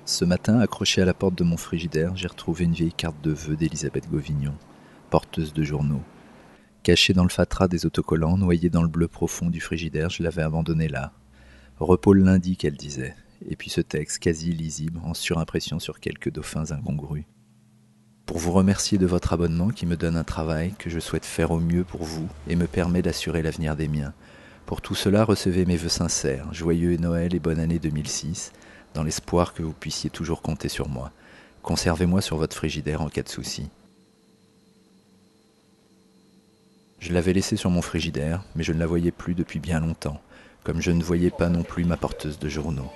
Ce matin, accrochée à la porte de mon frigidaire, j'ai retrouvé une vieille carte de vœux d'Elisabeth Gauvignon, porteuse de journaux. Cachée dans le fatras des autocollants, noyée dans le bleu profond du frigidaire, je l'avais abandonnée là. Repos le lundi, qu'elle disait. Et puis ce texte, quasi illisible, en surimpression sur quelques dauphins incongrus. Pour vous remercier de votre abonnement qui me donne un travail que je souhaite faire au mieux pour vous et me permet d'assurer l'avenir des miens. Pour tout cela, recevez mes vœux sincères, joyeux Noël et bonne année 2006, dans l'espoir que vous puissiez toujours compter sur moi. Conservez-moi sur votre frigidaire en cas de souci. Je l'avais laissée sur mon frigidaire, mais je ne la voyais plus depuis bien longtemps, comme je ne voyais pas non plus ma porteuse de journaux.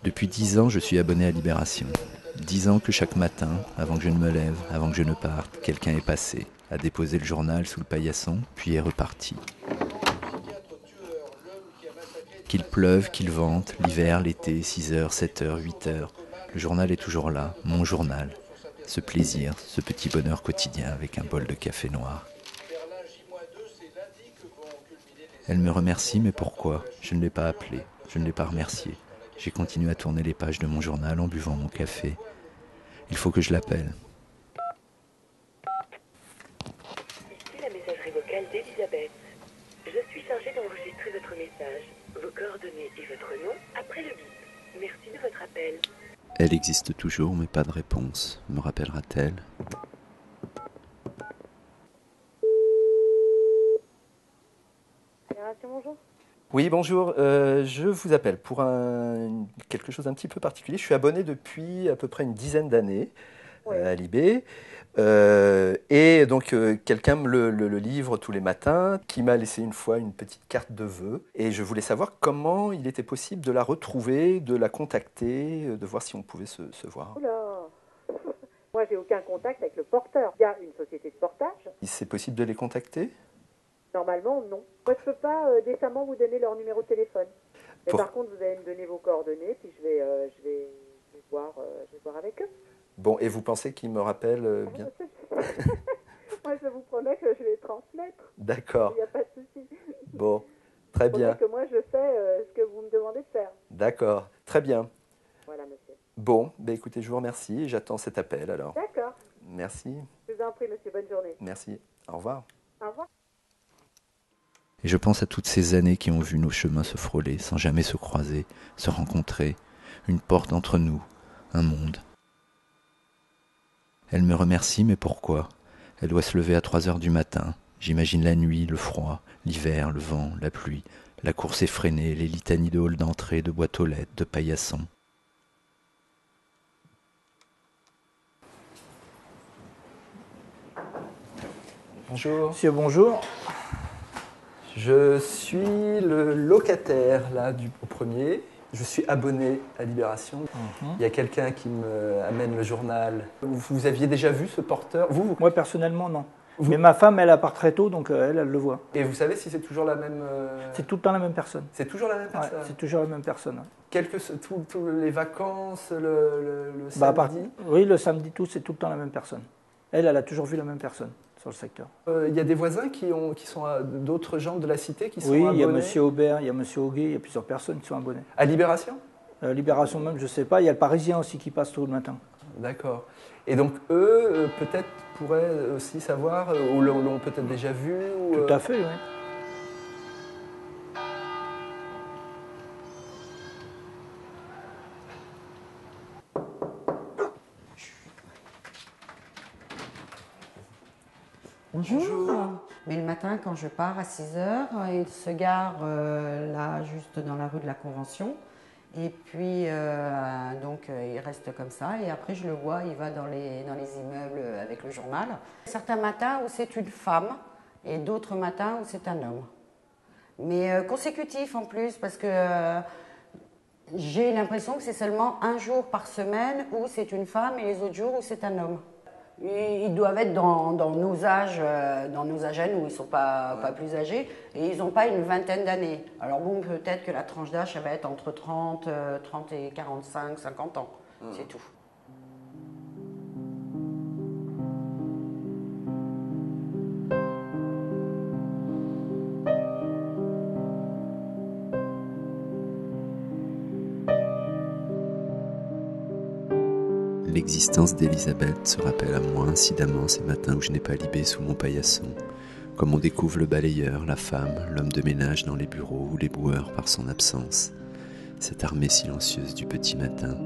Depuis 10 ans, je suis abonné à Libération. 10 ans que chaque matin, avant que je ne me lève, avant que je ne parte, quelqu'un est passé, a déposé le journal sous le paillasson, puis est reparti. Qu'il pleuve, qu'il vente, l'hiver, l'été, 6h, 7h, 8h, le journal est toujours là, mon journal. Ce plaisir, ce petit bonheur quotidien avec un bol de café noir. Elle me remercie, mais pourquoi? Je ne l'ai pas appelée, je ne l'ai pas remerciée. J'ai continué à tourner les pages de mon journal en buvant mon café. Il faut que je l'appelle. Ici la messagerie vocale d'Elisabeth. Je suis chargée d'enregistrer votre message, vos coordonnées et votre nom après le bip. Merci de votre appel. Elle existe toujours, mais pas de réponse. Me rappellera-t-elle? Bonjour. Oui, bonjour. Je vous appelle pour quelque chose d'un petit peu particulier. Je suis abonné depuis à peu près une dizaine d'années à Libé. Et donc, quelqu'un me le livre tous les matins, qui m'a laissé une fois une petite carte de vœux. Et je voulais savoir comment il était possible de la retrouver, de la contacter, de voir si on pouvait se voir. Oula. Moi, j'ai aucun contact avec le porteur. Il y a une société de portage. C'est possible de les contacter? Normalement, non. Moi, je peux pas décemment vous donner leur numéro de téléphone. Mais par contre, vous allez me donner vos coordonnées, puis je vais voir avec eux. Bon, et vous pensez qu'ils me rappellent bien? Moi, je vous promets que je vais transmettre. D'accord. Il n'y a pas de souci. Bon, très bien. Que moi, je fais ce que vous me demandez de faire. D'accord, très bien. Voilà, monsieur. Bon, bah écoutez, je vous remercie et j'attends cet appel alors. D'accord. Merci. Je vous en prie, monsieur. Bonne journée. Merci. Au revoir. Au revoir. Et je pense à toutes ces années qui ont vu nos chemins se frôler, sans jamais se croiser, se rencontrer, une porte entre nous, un monde. Elle me remercie, mais pourquoi? Elle doit se lever à 3h du matin. J'imagine la nuit, le froid, l'hiver, le vent, la pluie, la course effrénée, les litanies de halls d'entrée, de boîtes aux lettres, de paillassons. Bonjour. Monsieur, bonjour. Je suis le locataire là au premier. Je suis abonné à Libération. Il y a quelqu'un qui me amène le journal. Vous aviez déjà vu ce porteur? Moi, personnellement, non. Mais ma femme, elle part très tôt, donc elle le voit. Et vous savez si c'est toujours la même... C'est tout le temps la même personne. C'est toujours la même personne? Ouais, c'est toujours la même personne. Tous les vacances, le samedi? Oui, le samedi, c'est tout le temps la même personne. Elle a toujours vu la même personne sur le secteur. Il y a des voisins qui sont d'autres gens de la cité qui sont abonnés? Oui, il y a M. Aubert, il y a M. Auguet, il y a plusieurs personnes qui sont abonnées. À Libération? Libération même, je ne sais pas. Il y a le Parisien aussi qui passe tout le matin. D'accord. Et donc eux, peut-être pourraient aussi savoir, ou l'ont peut-être déjà vu? Tout à fait, oui. Bonjour. Mais le matin, quand je pars à 6h, il se gare là, juste dans la rue de la Convention. Et puis, donc, il reste comme ça. Et après, je le vois, il va dans les immeubles avec le journal. Certains matins où c'est une femme et d'autres matins où c'est un homme. Mais consécutif en plus, parce que j'ai l'impression que c'est seulement un jour par semaine où c'est une femme et les autres jours où c'est un homme. Ils doivent être dans nos âges à nous, ils ne sont pas plus âgés, et ils n'ont pas une vingtaine d'années. Alors bon, peut-être que la tranche d'âge, ça va être entre 30 et 45, 50 ans, c'est tout. L'existence d'Elisabeth se rappelle à moi incidemment ces matins où je n'ai pas libé sous mon paillasson, comme on découvre le balayeur, la femme, l'homme de ménage dans les bureaux ou les boueurs par son absence, cette armée silencieuse du petit matin.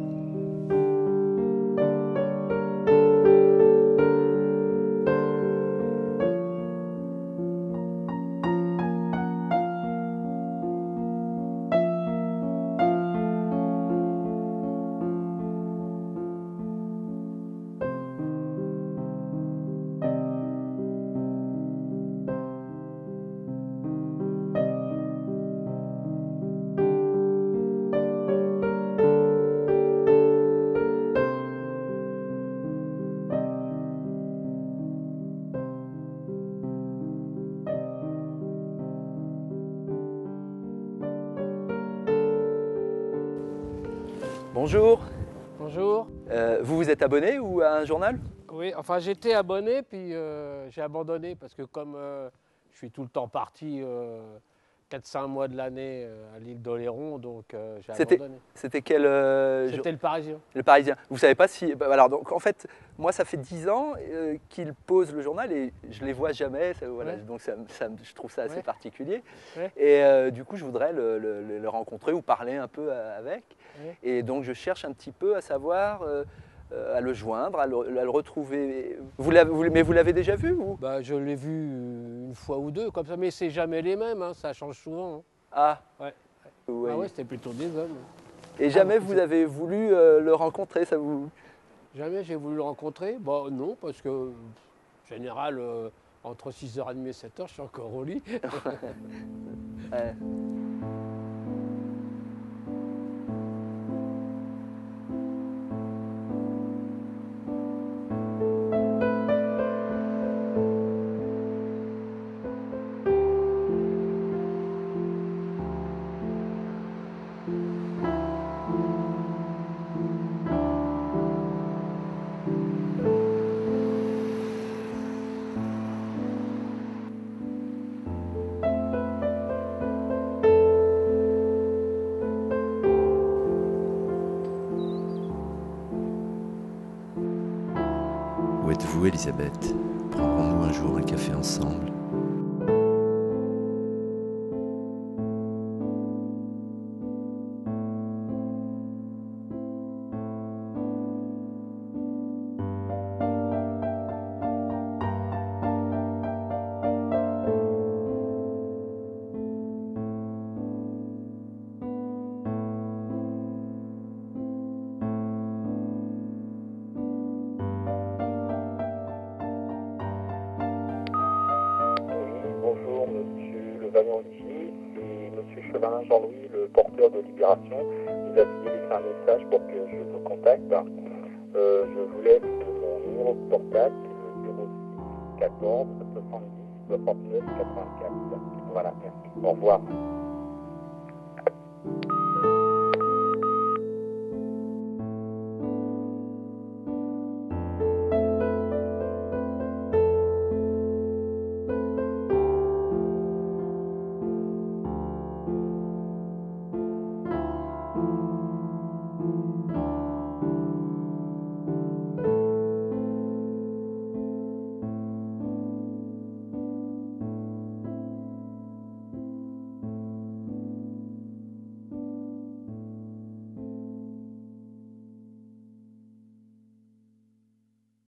Bonjour. Bonjour. Vous vous êtes abonné ou à un journal? Oui, enfin j'étais abonné, puis j'ai abandonné parce que comme je suis tout le temps parti 4-5 mois de l'année à l'île d'Oléron, donc j'ai abandonné. C'était quel C'était le Parisien. Le Parisien. Vous savez pas si... alors, donc, en fait, moi, ça fait 10 ans qu'il pose le journal et je les vois jamais. Voilà, Ouais. donc je trouve ça assez Ouais. particulier. Ouais. Et du coup, je voudrais le rencontrer ou parler un peu avec. Ouais. Et donc, je cherche un petit peu à savoir, à le joindre, à le retrouver. Mais vous l'avez déjà vu ou? Bah, je l'ai vu une fois ou deux, comme ça, mais c'est jamais les mêmes, hein, ça change souvent. Hein. Ah, Ouais. oui. Ah ouais, c'était plutôt des hommes. Et jamais vous avez voulu le rencontrer, ça vous... Jamais j'ai voulu le rencontrer. Bon, non, parce que en général, entre 6h30 et 7h, je suis encore au lit. Ouais. Où êtes-vous, Elisabeth? Prendrons-nous un jour un café ensemble? Bonjour, monsieur Le Vaillant-Olivier et monsieur Chevalin Jean-Louis, le porteur de Libération. Vous aviez laissé un message pour que je vous contacte. Je vous laisse mon numéro de portable, le 06 14 70 69 84. Voilà, merci. Au revoir.